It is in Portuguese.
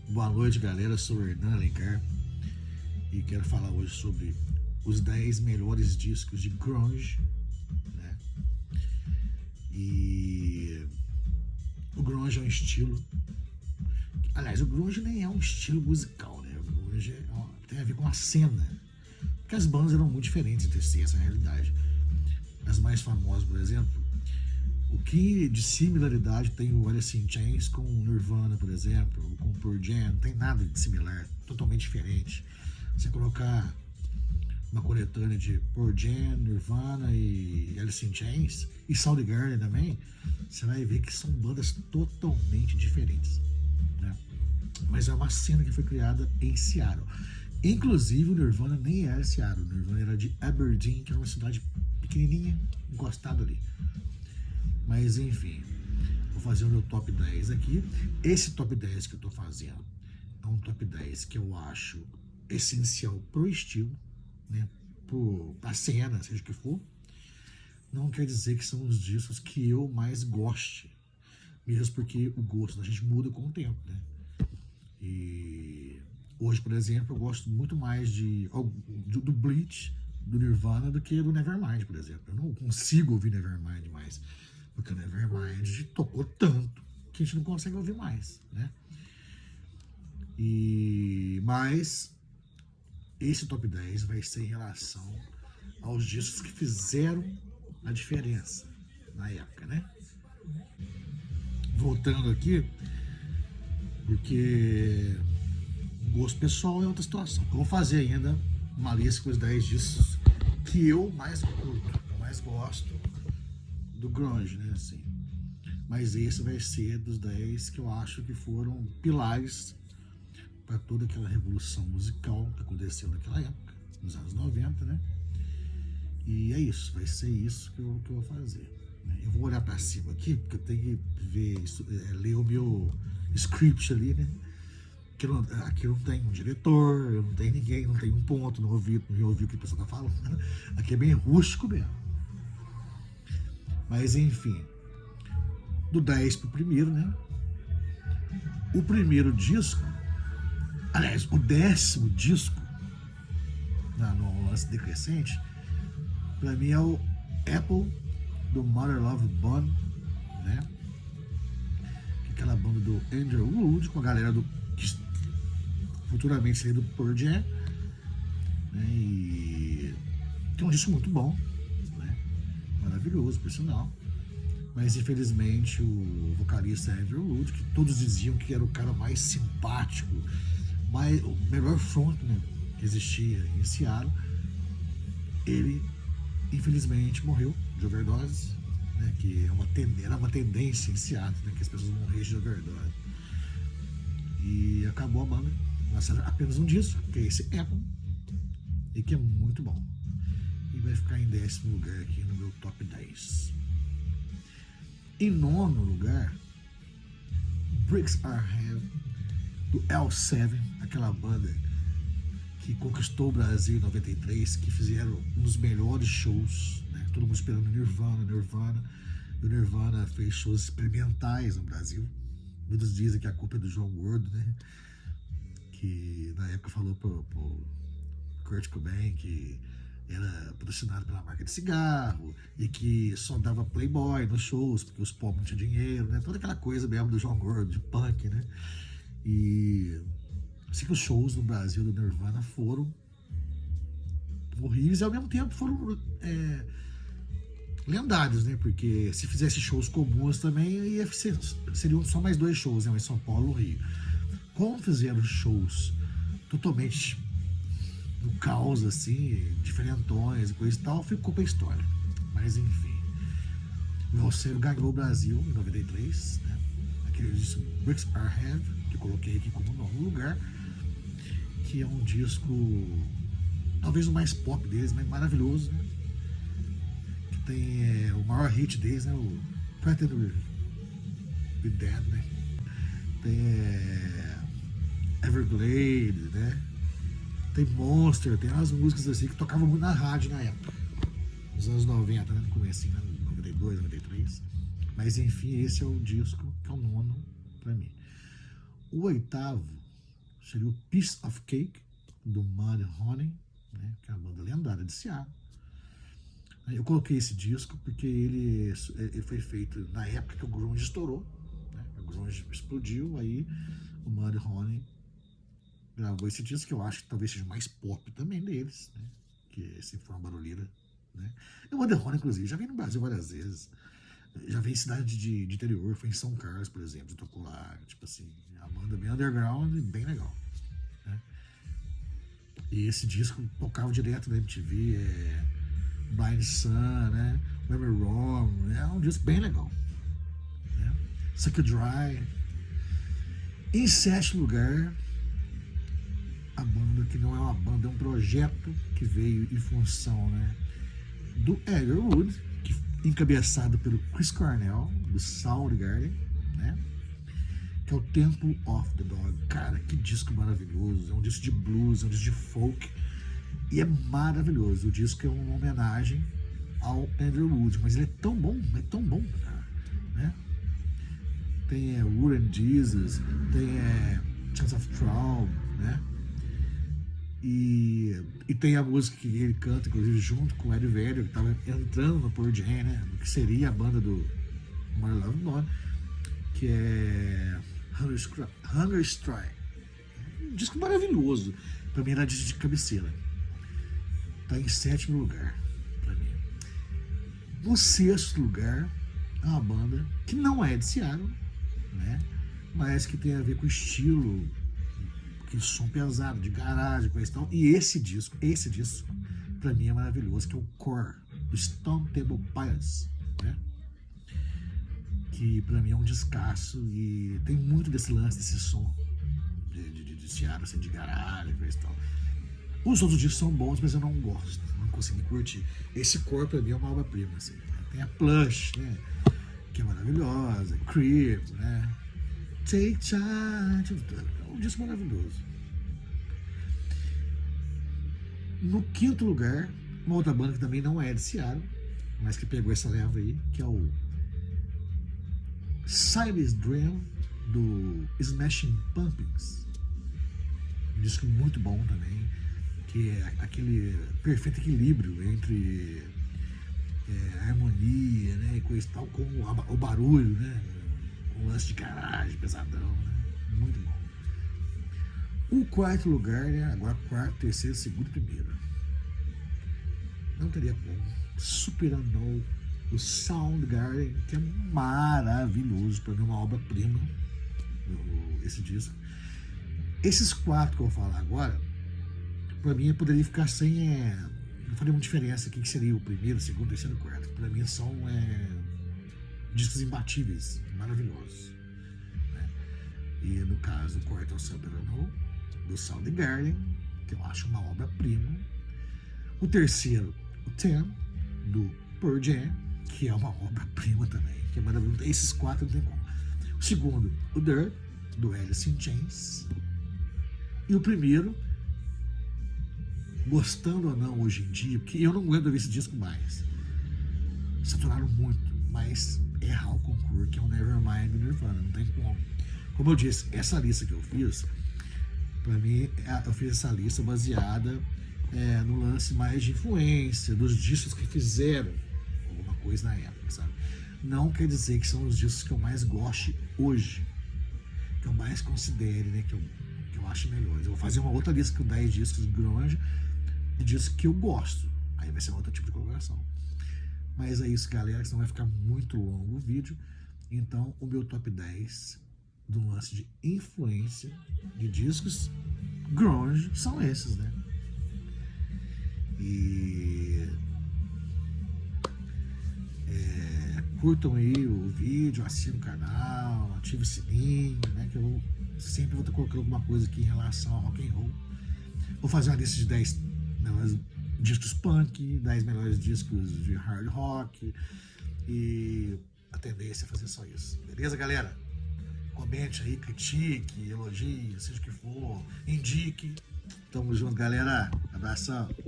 Boa noite, galera. Sou o Hernan Alencar e quero falar hoje sobre os 10 melhores discos de grunge, né? E o grunge é um estilo. Aliás, o grunge nem é um estilo musical, né? O grunge tem a ver com a cena. Porque as bandas eram muito diferentes entre si, essa é a realidade. As mais famosas, por exemplo, o que de similaridade tem o Alice in Chains com o Nirvana, por exemplo, ou com o Pearl Jam? Não tem nada de similar, totalmente diferente. Você colocar uma coletânea de Pearl Jam, Nirvana e Alice in Chains e Soundgarden também, você vai ver que são bandas totalmente diferentes, né? Mas é uma cena que foi criada em Seattle. Inclusive o Nirvana nem era Seattle, o Nirvana era de Aberdeen, que é uma cidade pequenininha, encostada ali. Mas enfim, vou fazer o meu top 10 aqui. Esse top 10 que eu tô fazendo é um top 10 que eu acho essencial pro estilo, né? Pra cena, seja o que for. Não quer dizer que são os discos que eu mais goste, mesmo porque o gosto da gente muda com o tempo, né? E hoje, por exemplo, eu gosto muito mais do Bleach, do Nirvana, do que do Nevermind, por exemplo. Eu não consigo ouvir Nevermind mais, porque o Nevermind tocou tanto que a gente não consegue ouvir mais, né? Mas esse top 10 vai ser em relação aos discos que fizeram a diferença na época, né? Voltando aqui, porque gosto pessoal é outra situação. Eu vou fazer ainda uma lista com os 10 discos que eu mais curto, eu mais gosto do grunge, né, assim. Mas esse vai ser dos 10 que eu acho que foram pilares para toda aquela revolução musical que aconteceu naquela época, nos anos 90, né? E é isso, vai ser isso que eu vou fazer, né? Eu vou olhar para cima aqui, porque eu tenho que ver isso, ler o meu script ali, né? Aqui eu não tem um diretor, eu não tenho ninguém, não tem um ponto, não ouvi o que a pessoa tá falando. Aqui é bem rústico mesmo. Mas enfim, do 10 pro primeiro, né? O primeiro disco, aliás, o 10º disco, no lance decrescente, pra mim é o Apple, do Mother Love Bone, né? Que é aquela banda do Andrew Wood, com a galera que futuramente seria do Pearl Jam, né? E tem um disco muito bom, né? Maravilhoso, por sinal. Mas infelizmente o vocalista Andrew Wood, que todos diziam que era o cara mais simpático, o melhor frontman que existia em Seattle, ele infelizmente morreu de overdose, né? Que era uma tendência em Seattle, né? Que as pessoas morriam de overdose. E acabou a banda, lançaram apenas um disco, que é esse Apple, e que é muito bom. E vai ficar em 10º lugar aqui no meu top 10. Em 9º lugar, Bricks Are Heavy, do L7, aquela banda que conquistou o Brasil em 93, que fizeram um dos melhores shows, né? Todo mundo esperando Nirvana. E o Nirvana fez shows experimentais no Brasil. Muitos dizem que a culpa é do João Gordo, né? Que na época falou pro Kurt Cobain que era patrocinado pela marca de cigarro e que só dava Playboy nos shows porque os pobres não tinham dinheiro, né? Toda aquela coisa mesmo do João Gordo, de punk, né? E assim que os shows no Brasil do Nirvana foram horríveis e ao mesmo tempo foram lendários, né? Porque se fizesse shows comuns também seriam só mais 2 shows, né? Em São Paulo e Rio. Como fizeram shows totalmente do caos, assim, diferentões e coisa e tal, ficou pra história. Mas enfim, o Elcero ganhou o Brasil em 93, né? Aquele disco Bricks Are Heavy, que eu coloquei aqui como 9º lugar, que é um disco talvez o mais pop deles, mas maravilhoso, né? Que tem o maior hit deles, né? O Pretend We're Dead, né? Tem Everglade, né? Tem Monster, tem umas músicas assim que tocavam muito na rádio na época, nos anos 90, né? No começo, né? 92, 93. Mas enfim, esse é o disco que é o 9º pra mim. O 8º seria o Piece of Cake, do Mudhoney, né, que é uma banda lendária de Seattle. Eu coloquei esse disco porque ele foi feito na época que o grunge estourou, né? O grunge explodiu, aí o Mudhoney gravou esse disco, que eu acho que talvez seja o mais pop também deles, né? Que sempre foi uma barulheira, né? E o Mudhoney, inclusive, já veio no Brasil várias vezes, já veio em cidade de interior, foi em São Carlos, por exemplo, tocou lá, tipo assim, a banda bem underground e bem legal, né? E esse disco tocava direto na MTV, Blind Sun, né? Where We're Wrong, é um disco bem legal, né? Suck It Dry. Em sétimo lugar, a banda que não é uma banda, é um projeto que veio em função, né, do Ellerwood, encabeçado pelo Chris Cornell, do Soundgarden, né, que é o Temple of the Dog. Cara, que disco maravilhoso, é um disco de blues, é um disco de folk, e é maravilhoso. O disco é uma homenagem ao Ellerwood, mas ele é tão bom, cara, né? Tem Wood and Jesus, tem Chance of Troll, né? E tem a música que ele canta, inclusive, junto com o Eddie Vedder, que estava entrando no Pearl Jam, né? Que seria a banda do My Love Bone, que é Hunger Strike. Um disco maravilhoso. Pra mim era disco de cabeceira. Tá em sétimo lugar, pra mim. No sexto lugar, é uma banda que não é de Seattle, né? Mas que tem a ver com o estilo, que som pesado, de garagem, coisa e tal. E esse disco, pra mim é maravilhoso, que é o Core, do Stone Temple Pilots, né? Que pra mim é um descasso e tem muito desse lance, desse som de Seattle, assim, de garagem, coisa e tal. Os outros discos são bons, mas eu não gosto, não consegui curtir. Esse Core pra mim é uma obra-prima, assim. Tem a Plush, né? Que é maravilhosa, Creep, né? Take Charge, é um disco maravilhoso. No quinto lugar, uma outra banda que também não é de Seattle, mas que pegou essa leva aí, que é o Siamese Dream, do Smashing Pumpkins. Um disco muito bom também, que é aquele perfeito equilíbrio entre a harmonia, né, e coisa e tal, com o barulho, né? Um lance de garagem, pesadão, né? Muito bom. O quarto lugar, né? Agora quarto, terceiro, segundo, primeiro. Não teria como. Super Unknown, o Soundgarden, que é maravilhoso, para mim, uma obra-prima, esse disco. Esses quatro que eu vou falar agora, para mim, poderia ficar sem. Não faria uma diferença aqui, que seria o primeiro, segundo, terceiro e quarto. Para mim, são discos imbatíveis, maravilhosos, né? E no caso, o quarto é o Super Unknown, do Soundgarden, que eu acho uma obra-prima. O terceiro, o Ten, do Pearl Jam, que é uma obra-prima também, que é maravilhoso. Esses quatro não tem como. O segundo, o Dirt, do Alice in Chains. E o primeiro, gostando ou não hoje em dia, porque eu não aguento ouvir esse disco mais, saturaram muito, mas é Hal Concur, que é o Nevermind do Nirvana, não tem como. Como eu disse, essa lista que eu fiz, pra mim, eu fiz essa lista baseada no lance mais de influência, dos discos que fizeram alguma coisa na época, sabe? Não quer dizer que são os discos que eu mais goste hoje, que eu mais considere, né, que eu acho melhores. Eu vou fazer uma outra lista com 10 discos de grunge, de discos que eu gosto. Aí vai ser outro tipo de colocação. Mas é isso, galera, que senão vai ficar muito longo o vídeo. Então, o meu top 10 do lance de influência de discos grunge são esses, né? E curtam aí o vídeo, assinem o canal, ative o sininho, né? Que eu sempre vou estar colocando alguma coisa aqui em relação ao rock and roll. Vou fazer uma lista de 10 melhores discos punk, 10 melhores discos de hard rock, e a tendência é fazer só isso. Beleza, galera? Comente aí, critique, elogie, seja o que for, indique. Tamo junto, galera. Abração.